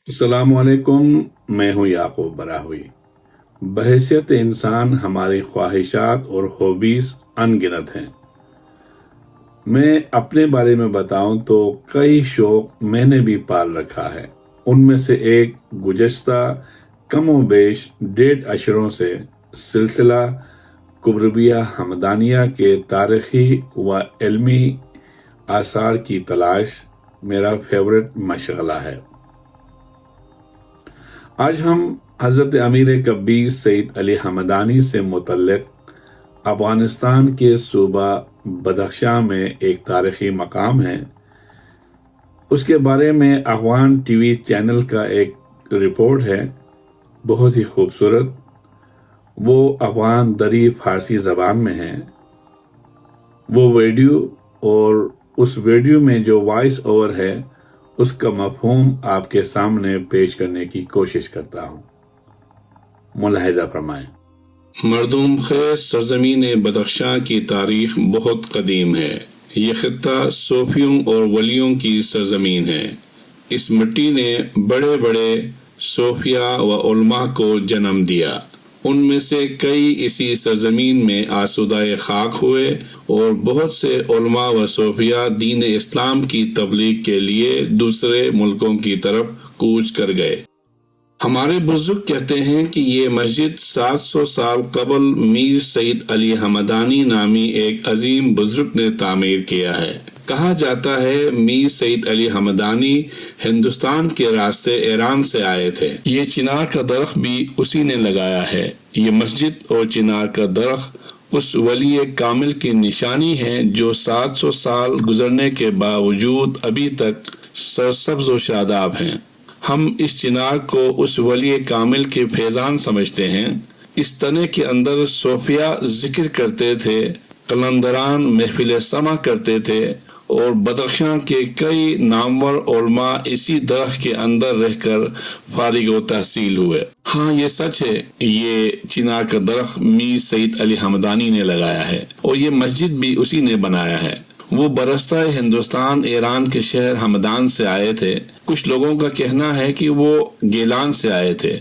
السلام علیکم، میں ہوں یعقوب براہوی۔ بحیثیت انسان ہماری خواہشات اور ہابیز ان گنت ہیں۔ میں اپنے بارے میں بتاؤں تو کئی شوق میں نے بھی پال رکھا ہے۔ ان میں سے ایک گزشتہ کم و بیش 1.5 اشروں سے سلسلہ کبربیہ حمدانیہ کے تاریخی و علمی آثار کی تلاش میرا فیورٹ مشغلہ ہے۔ آج ہم حضرت امیر کبیر سید علی حمدانی سے متعلق افغانستان کے صوبہ بدخشاں میں ایک تاریخی مقام ہے، اس کے بارے میں افغان ٹی وی چینل کا ایک رپورٹ ہے، بہت ہی خوبصورت۔ وہ افغان دری فارسی زبان میں ہے۔ وہ ویڈیو اور اس ویڈیو میں جو وائس اوور ہے اس کا مفہوم آپ کے سامنے پیش کرنے کی کوشش کرتا ہوں، ملاحظہ فرمائیں۔ مردوم خیز سرزمین بدخشاں کی تاریخ بہت قدیم ہے۔ یہ خطہ صوفیوں اور ولیوں کی سرزمین ہے۔ اس مٹی نے بڑے بڑے صوفیاء و علماء کو جنم دیا۔ ان میں سے کئی اسی سرزمین میں آسودہ خاک ہوئے اور بہت سے علماء و صوفیاء دین اسلام کی تبلیغ کے لیے دوسرے ملکوں کی طرف کوچ کر گئے۔ ہمارے بزرگ کہتے ہیں کہ یہ مسجد 700 سال قبل میر سید علی حمدانی نامی ایک عظیم بزرگ نے تعمیر کیا ہے۔ کہا جاتا ہے میر سید علی حمدانی ہندوستان کے راستے ایران سے آئے تھے۔ یہ چنار کا درخت بھی اسی نے لگایا ہے۔ یہ مسجد اور چنار کا درخت اس ولی کامل کی نشانی ہے جو 700 سال گزرنے کے باوجود ابھی تک سرسبز و شاداب ہیں۔ ہم اس چنار کو اس ولی کامل کے فیضان سمجھتے ہیں۔ اس تنے کے اندر صوفیاء ذکر کرتے تھے، قلندران محفل سماع کرتے تھے اور بدخشاں کے کئی نامور علماء اسی درخت کے اندر رہ کر فارغ و تحصیل ہوئے۔ ہاں، یہ سچ ہے، یہ چنار کا درخت میر سید علی حمدانی نے لگایا ہے اور یہ مسجد بھی اسی نے بنایا ہے۔ وہ برستہ ہندوستان ایران کے شہر ہمدان سے آئے تھے۔ کچھ لوگوں کا کہنا ہے کہ وہ گیلان سے آئے تھے،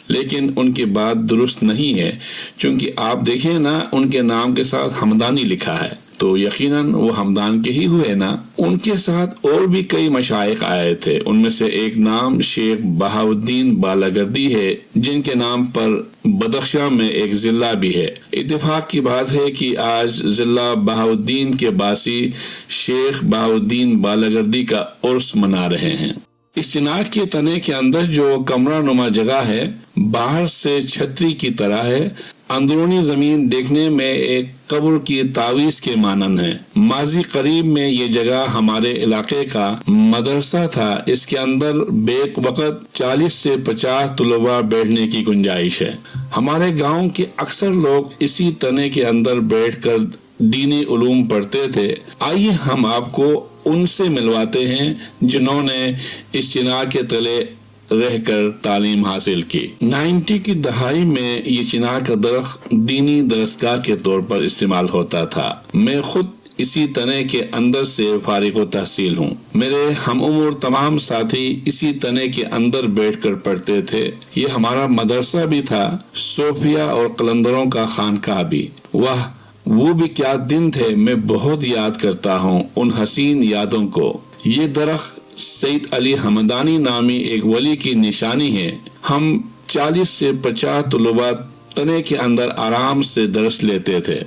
لیکن ان کی بات درست نہیں ہے، چونکہ آپ دیکھیں نا، ان کے نام کے ساتھ حمدانی لکھا ہے تو یقیناً وہ ہمدان کے ہی ہوئے نا۔ ان کے ساتھ اور بھی کئی مشائخ آئے تھے، ان میں سے ایک نام شیخ بہاؤالدین بالاگردی ہے، جن کے نام پر بدخشاں میں ایک ضلع بھی ہے۔ اتفاق کی بات ہے کہ آج ضلع بہاؤالدین کے باسی شیخ بہاؤالدین بالاگردی کا عرس منا رہے ہیں۔ اس چنار کے تنے کے اندر جو کمرہ نما جگہ ہے، باہر سے چھتری کی طرح ہے، اندرونی زمین دیکھنے میں ایک قبر کی تعویذ کے مانند ہے۔ ماضی قریب میں یہ جگہ ہمارے علاقے کا مدرسہ تھا۔ اس کے اندر بیک وقت 40 سے 50 طلباء بیٹھنے کی گنجائش ہے۔ ہمارے گاؤں کے اکثر لوگ اسی تنے کے اندر بیٹھ کر دینی علوم پڑھتے تھے۔ آئیے ہم آپ کو ان سے ملواتے ہیں جنہوں نے اس چنار کے تلے رہ کر تعلیم حاصل کی۔ 90 کی دہائی میں یہ چنار کا درخت دینی درسگاہ کے طور پر استعمال ہوتا تھا۔ میں خود اسی تنے کے اندر سے فارغ و تحصیل ہوں۔ میرے ہم عمر تمام ساتھی اسی تنے کے اندر بیٹھ کر پڑھتے تھے۔ یہ ہمارا مدرسہ بھی تھا، صوفیاء اور قلندروں کا خانقاہ بھی۔ واہ، وہ بھی کیا دن تھے! میں بہت یاد کرتا ہوں ان حسین یادوں کو۔ یہ درخت سید علی حمدانی نامی ایک ولی کی نشانی ہے۔ ہم 40 سے 50 طلباء تنے کے اندر آرام سے درس لیتے تھے۔